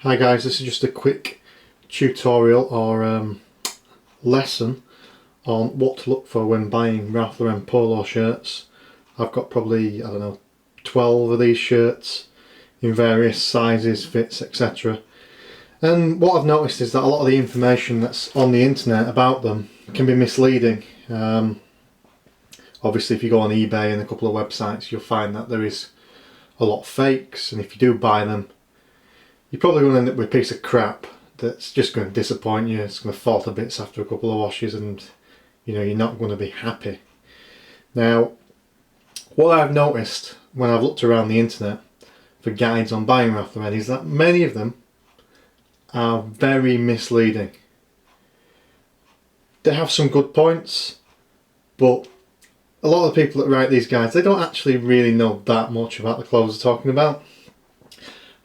Hi guys, this is just a quick tutorial or lesson on what to look for when buying Ralph Lauren polo shirts. I've got probably, 12 of these shirts in various sizes, fits, etc. And what I've noticed is that a lot of the information that's on the internet about them can be misleading. Obviously if you go on eBay and a couple of websites, you'll find that there is a lot of fakes, and if you do buy them, you're probably going to end up with a piece of crap that's just going to disappoint you. It's going to fall to bits after a couple of washes, and you're not going to be happy. Now, what I've noticed when I've looked around the internet for guides on buying Ralph Lauren is that many of them are very misleading. They have some good points, but a lot of the people that write these guides, they don't actually really know that much about the clothes they're talking about.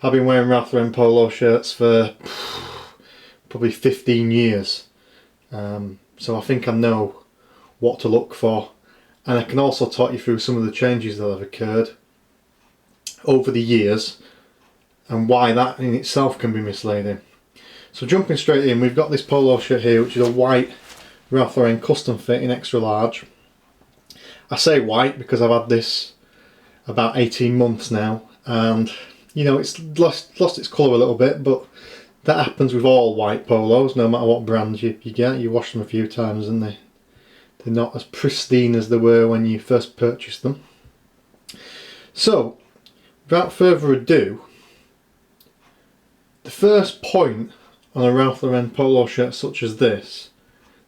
I've been wearing Ralph Lauren polo shirts for probably 15 years, so I think I know what to look for, and I can also talk you through some of the changes that have occurred over the years and why that in itself can be misleading. So jumping straight in, we've got this polo shirt here, which is a white Ralph Lauren custom fit in extra large. I say white because I've had this about 18 months now, and it's lost its colour a little bit, but that happens with all white polos, no matter what brand you get. You wash them a few times and they're not as pristine as they were when you first purchased them. So, without further ado, the first point on a Ralph Lauren polo shirt such as this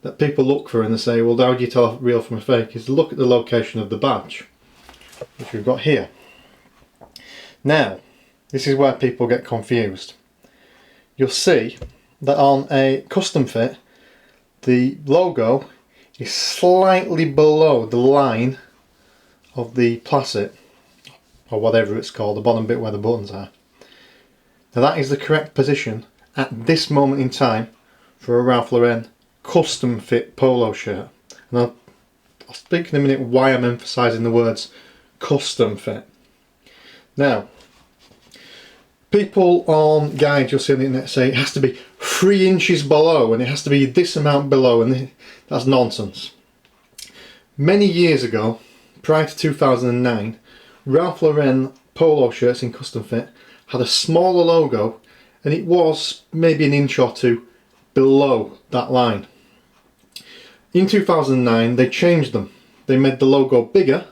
that people look for and they say, well, how do you tell a real from a fake, is to look at the location of the badge, which we've got here. Now, this is where people get confused. You'll see that on a custom fit, the logo is slightly below the line of the placet, or whatever it's called, the bottom bit where the buttons are. Now that is the correct position at this moment in time for a Ralph Lauren custom fit polo shirt. And I'll speak in a minute why I'm emphasising the words custom fit. Now, people on guides you'll see on the internet say it has to be 3 inches below and it has to be this amount below, and that's nonsense. Many years ago, prior to 2009, Ralph Lauren polo shirts in custom fit had a smaller logo, and it was maybe an inch or two below that line. In 2009 they changed them. They made the logo bigger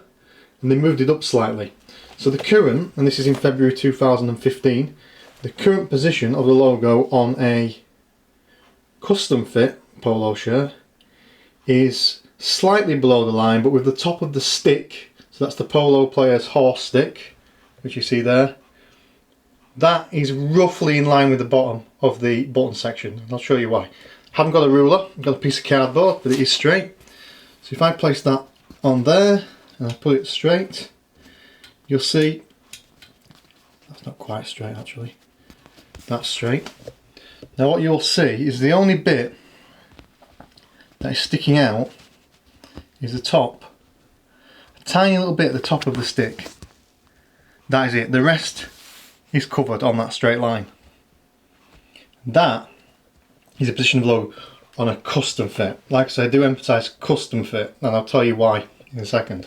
and they moved it up slightly. So the current, and this is in February 2015, the current position of the logo on a custom fit polo shirt is slightly below the line, but with the top of the stick, so that's the polo player's horse stick, which you see there, that is roughly in line with the bottom of the button section. I'll show you why. I haven't got a ruler, I've got a piece of cardboard, but it is straight. So if I place that on there and I put it straight, you'll see that's not quite straight actually. That's straight. Now what you'll see is the only bit that is sticking out is the top. A tiny little bit at the top of the stick. That is it. The rest is covered on that straight line. That is the position of the logo on a custom fit. Like I said, I do emphasise custom fit, and I'll tell you why in a second.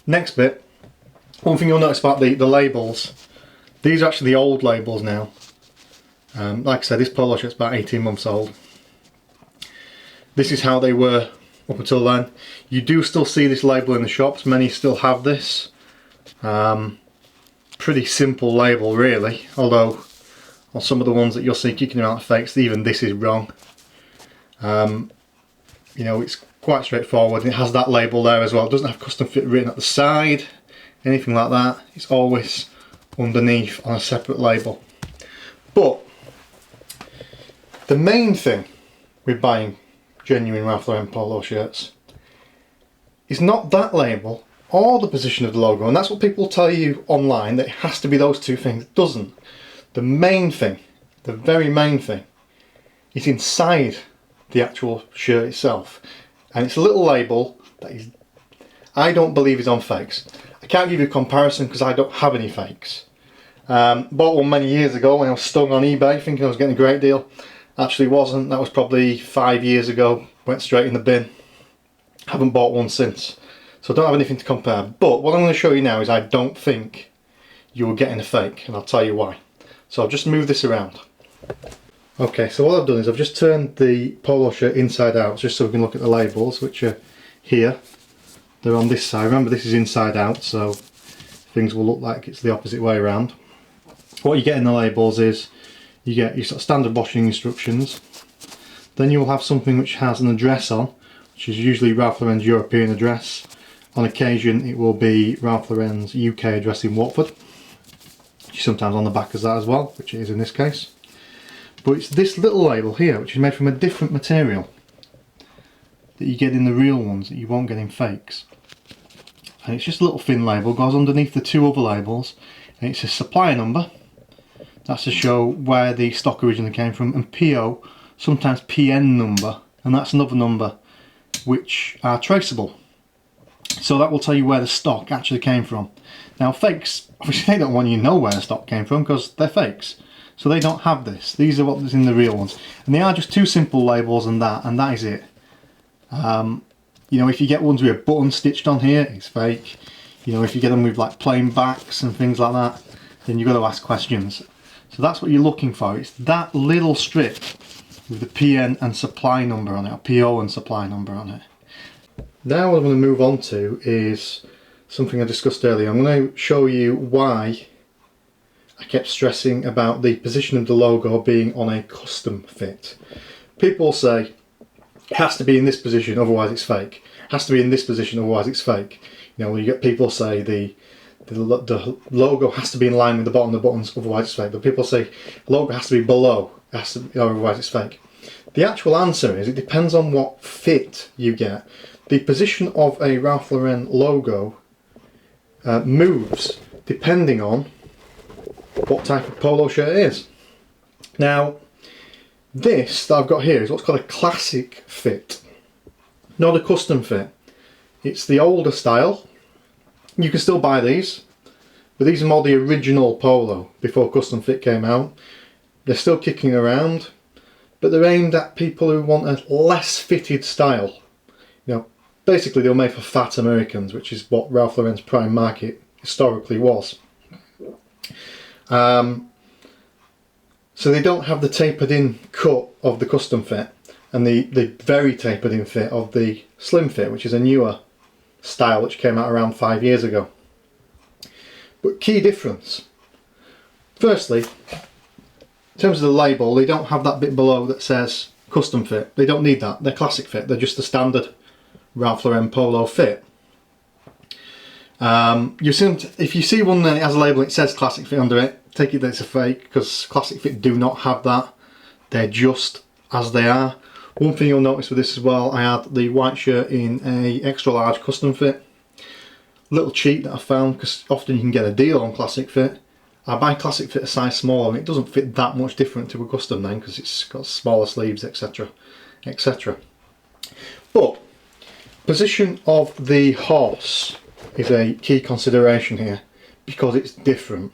Next bit, one thing you'll notice about the labels, these are actually the old labels now. Like I said, this polo shirt's about 18 months old. This is how they were up until then. You do still see this label in the shops, many still have this. Pretty simple label really, although on some of the ones that you'll see kicking around fakes, even this is wrong. It's quite straightforward, and it has that label there as well. It doesn't have custom fit written at the side, anything like that. It's always underneath on a separate label. But the main thing with buying genuine Ralph Lauren polo shirts is not that label or the position of the logo, and that's what people tell you online, that it has to be those two things. It doesn't. The main thing, the very main thing, is inside the actual shirt itself, and it's a little label that is, I don't believe is on fakes. I can't give you a comparison because I don't have any fakes, Bought one many years ago when I was stung on eBay thinking I was getting a great deal. Actually wasn't. That was probably 5 years ago. Went straight in the bin. Haven't bought one since. So I don't have anything to compare. But what I'm going to show you now is I don't think you're getting a fake, and I'll tell you why. So I'll just move this around. Okay, so what I've done is I've just turned the polo shirt inside out just so we can look at the labels, which are here. They're on this side. Remember, this is inside out, so things will look like it's the opposite way around. What you get in the labels is you get your sort of standard washing instructions. Then you'll have something which has an address on, which is usually Ralph Lauren's European address. On occasion it will be Ralph Lauren's UK address in Watford, which is sometimes on the back as that as well, which it is in this case. But it's this little label here, which is made from a different material that you get in the real ones that you won't get in fakes. And it's just a little thin label, goes underneath the two other labels, and it's a supplier number. That's to show where the stock originally came from, and PO, sometimes PN number, and that's another number which are traceable. So that will tell you where the stock actually came from. Now fakes, obviously they don't want you to know where the stock came from because they're fakes. So they don't have this. These are what's in the real ones. And they are just two simple labels and that is it. You know, if you get ones with a button stitched on here, it's fake. You know, if you get them with like plain backs and things like that, then you've got to ask questions. So that's what you're looking for. It's that little strip with the PN and supply number on it, or PO and supply number on it. Now what I'm going to move on to is something I discussed earlier. I'm going to show you why I kept stressing about the position of the logo being on a custom fit. People say it has to be in this position otherwise it's fake. It has to be in this position otherwise it's fake. You know, you get people say the logo has to be in line with the bottom of the buttons otherwise it's fake. But people say the logo has to be below otherwise it's fake. The actual answer is it depends on what fit you get. The position of a Ralph Lauren logo moves depending on what type of polo shirt it is. Now this that I've got here is what's called a classic fit, not a custom fit. It's the older style. You can still buy these, but these are more the original polo before custom fit came out. They're still kicking around, but they're aimed at people who want a less fitted style. You know, basically they were made for fat Americans, which is what Ralph Lauren's prime market historically was. So they don't have the tapered in cut of the custom fit and the very tapered in fit of the slim fit, which is a newer style which came out around 5 years ago. But key difference. Firstly, in terms of the label, they don't have that bit below that says custom fit. They don't need that. They're classic fit. They're just the standard Ralph Lauren polo fit. If you see one that has a label and it says classic fit under it, take it that it's a fake, because classic fit do not have that. They're just as they are. One thing you'll notice with this as well, I had the white shirt in a extra large custom fit. Little cheat that I found, because often you can get a deal on classic fit. I buy classic fit a size small and it doesn't fit that much different to a custom then, because it's got smaller sleeves, etc, etc. But position of the horse is a key consideration here, because it's different.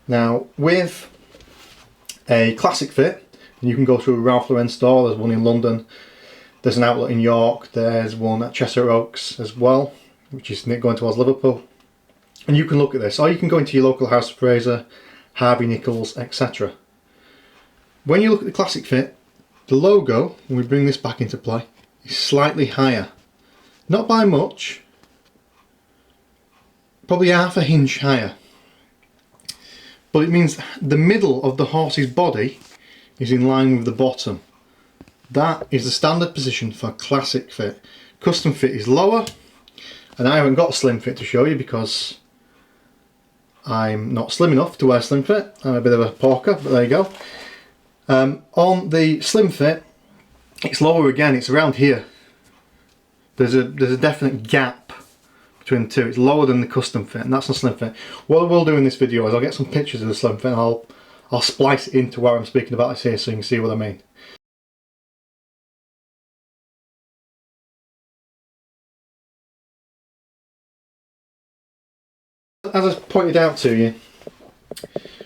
Now with a classic fit, and you can go to a Ralph Lauren store, there's one in London, there's an outlet in York, there's one at Cheshire Oaks as well, which is going towards Liverpool. And you can look at this, or you can go into your local House of Fraser, Harvey Nichols, etc. When you look at the classic fit, the logo, when we bring this back into play, is slightly higher. Not by much, probably half a inch higher. But it means the middle of the horse's body is in line with the bottom. That is the standard position for classic fit. Custom fit is lower, and I haven't got a slim fit to show you because I'm not slim enough to wear slim fit. I'm a bit of a porker, but there you go. On the slim fit, it's lower again, it's around here. There's a definite gap between the two. It's lower than the custom fit, and that's the slim fit. What I will do in this video is I'll get some pictures of the slim fit and I'll splice it into where I'm speaking about this here so you can see what I mean. As I pointed out to you,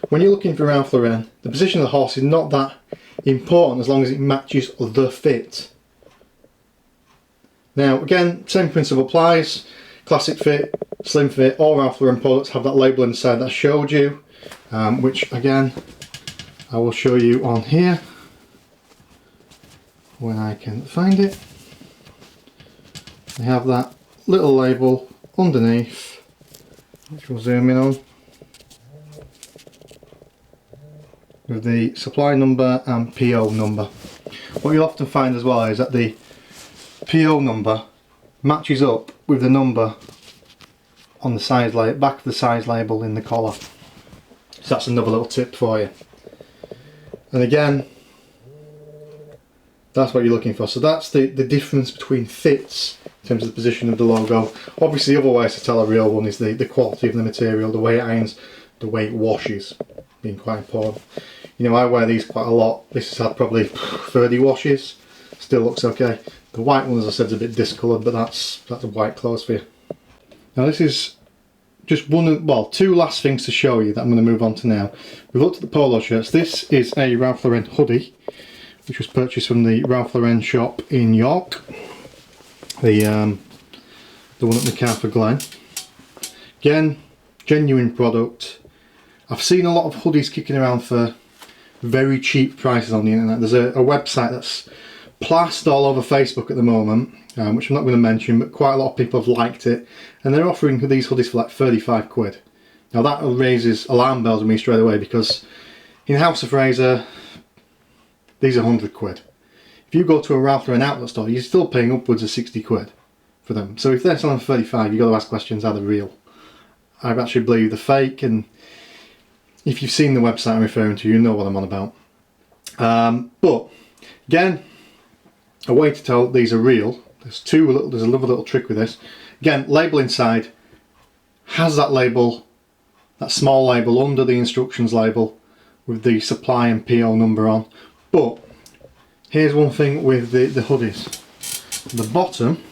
When you're looking for Ralph Lauren, the position of the horse is not that important as long as it matches the fit. Now again, same principle applies. Classic fit, slim fit, all Ralph Lauren products have that label inside that I showed you, which again I will show you on here when I can find it. They have that little label underneath, which we'll zoom in on, with the supply number and PO number. What you'll often find as well is that the PO number matches up with the number on the size back of the size label in the collar. So that's another little tip for you. And again, that's what you're looking for. So that's the difference between fits in terms of the position of the logo. Obviously, other ways to tell a real one is the quality of the material, the way it irons, the way it washes, being quite important. You know, I wear these quite a lot. This has had probably 30 washes. Still looks okay. The white one, as I said, is a bit discoloured, but that's a white clothes for you. Now this is just two last things to show you that I'm going to move on to now. We've looked at the polo shirts. This is a Ralph Lauren hoodie, which was purchased from the Ralph Lauren shop in York. The one at MacArthur Glen. Again, genuine product. I've seen a lot of hoodies kicking around for very cheap prices on the internet. There's a website that's plastered all over Facebook at the moment, which I'm not going to mention, but quite a lot of people have liked it, and they're offering these hoodies for like 35 quid. Now that raises alarm bells with me straight away, because in House of Fraser these are 100 quid. If you go to a Ralph Lauren outlet store, you're still paying upwards of 60 quid for them. So if they're selling for 35, you've got to ask questions, are they real? I actually believe they're fake, and if you've seen the website I'm referring to, you know what I'm on about. But again, a way to tell these are real, there's another little trick with this. Again, label inside has that label, that small label under the instructions label with the supply and PO number on. But here's one thing with the hoodies. The bottom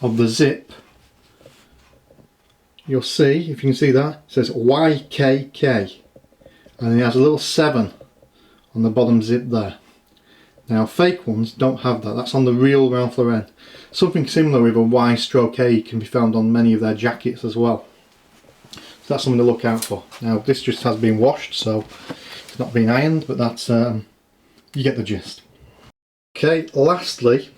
of the zip, you'll see, if you can see that, it says YKK, and it has a little 7 on the bottom zip there. Now fake ones don't have that, that's on the real Ralph Lauren. Something similar with a Y/A can be found on many of their jackets as well. So that's something to look out for. Now this just has been washed, so it's not been ironed, but that's, you get the gist. Okay, lastly,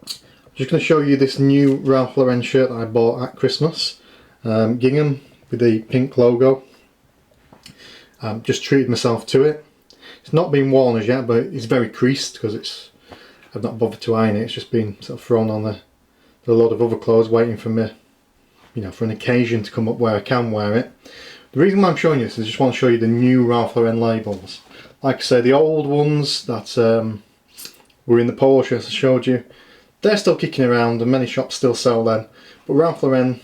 I'm just going to show you this new Ralph Lauren shirt that I bought at Christmas. Gingham with the pink logo. Just treated myself to it. It's not been worn as yet, but it's very creased because I've not bothered to iron it. It's just been sort of thrown on a load of other clothes, waiting for me, you know, for an occasion to come up where I can wear it. The reason why I'm showing you this is I just want to show you the new Ralph Lauren labels. Like I say, the old ones that were in the polo shirts I showed you, they're still kicking around and many shops still sell them. But Ralph Lauren,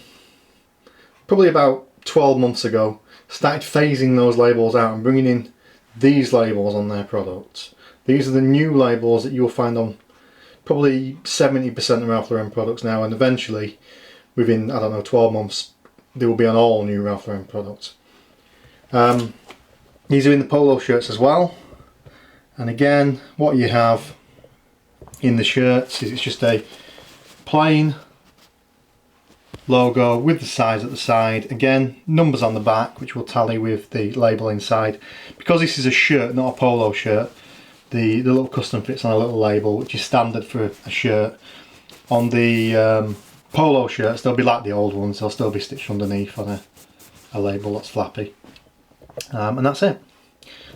probably about 12 months ago, started phasing those labels out and bringing in these labels on their products. These are the new labels that you'll find on probably 70% of Ralph Lauren products now, and eventually, within, I don't know, 12 months, they will be on all new Ralph Lauren products. These are in the polo shirts as well, and again, what you have in the shirts is it's just a plain logo with the size at the side. Again, numbers on the back which will tally with the label inside. Because this is a shirt, not a polo shirt, the little custom fits on a little label which is standard for a shirt. On the polo shirts, they'll be like the old ones, they'll still be stitched underneath on a label that's flappy. And that's it.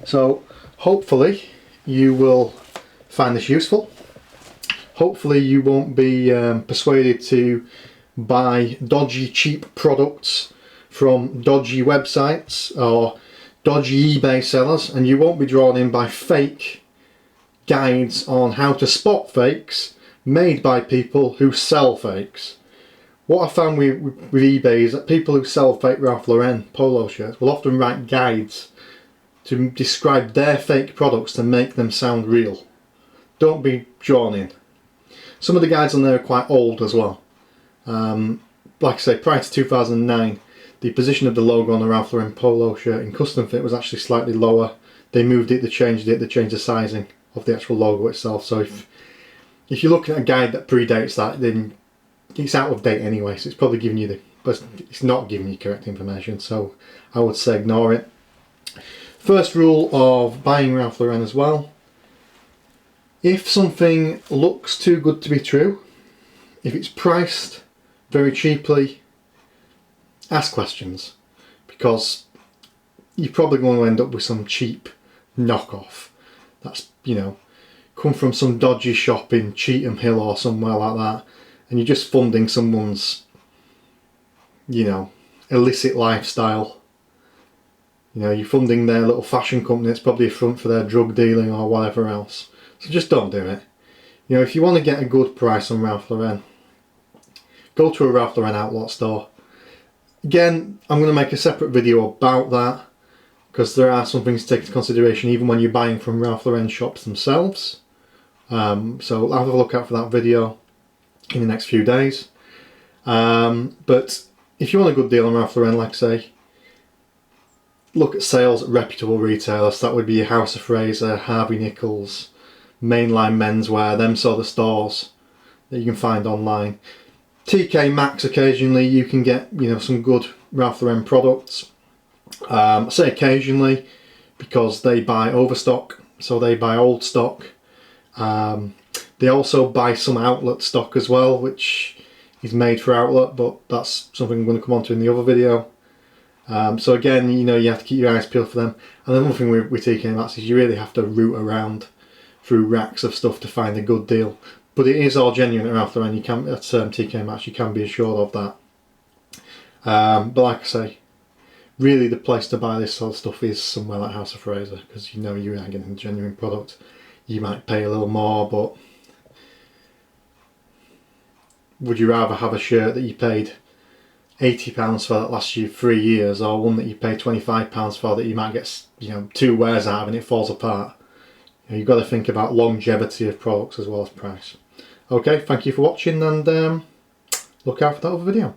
So hopefully you will find this useful. Hopefully you won't be persuaded to buy dodgy cheap products from dodgy websites or dodgy eBay sellers, and you won't be drawn in by fake guides on how to spot fakes made by people who sell fakes. What I found with eBay is that people who sell fake Ralph Lauren polo shirts will often write guides to describe their fake products to make them sound real. Don't be drawn in. Some of the guides on there are quite old as well. Like I say, prior to 2009, the position of the logo on the Ralph Lauren polo shirt in custom fit was actually slightly lower. They moved it, they changed the sizing of the actual logo itself. So if you're looking at a guide that predates that, then it's out of date anyway, so it's probably giving you but it's not giving you correct information, so I would say ignore it. First rule of buying Ralph Lauren as well: if something looks too good to be true, if it's priced very cheaply, ask questions, because you're probably going to end up with some cheap knockoff that's, you know, come from some dodgy shop in Cheetham Hill or somewhere like that, and you're just funding someone's, you know, illicit lifestyle. You know, you're funding their little fashion company. It's probably a front for their drug dealing or whatever else. So just don't do it. You know, if you want to get a good price on Ralph Lauren, go to a Ralph Lauren outlet store. Again, I'm going to make a separate video about that, because there are some things to take into consideration even when you're buying from Ralph Lauren shops themselves. So I'll have a look out for that video in the next few days. But if you want a good deal on Ralph Lauren, like I say, look at sales at reputable retailers. That would be your House of Fraser, Harvey Nichols, Mainline Menswear, them sort of stores that you can find online. TK Maxx, occasionally you can get, you know, some good Ralph Lauren products. I say occasionally because they buy overstock, so they buy old stock. They also buy some outlet stock as well, which is made for outlet, but that's something I'm going to come on to in the other video. So again, you know, you have to keep your eyes peeled for them. And the one thing with TK Maxx is you really have to root around through racks of stuff to find a good deal. But it is all genuine at Ralph Lauren. You can, at TK Maxx, you can be assured of that. But like I say, really the place to buy this sort of stuff is somewhere like House of Fraser, because you know you are getting a genuine product. You might pay a little more, but would you rather have a shirt that you paid £80 for that lasts you 3 years, or one that you pay £25 for that you might get, you know, 2 wears out of and it falls apart? You know, you've got to think about longevity of products as well as price. Okay, thank you for watching, and look out for that other video.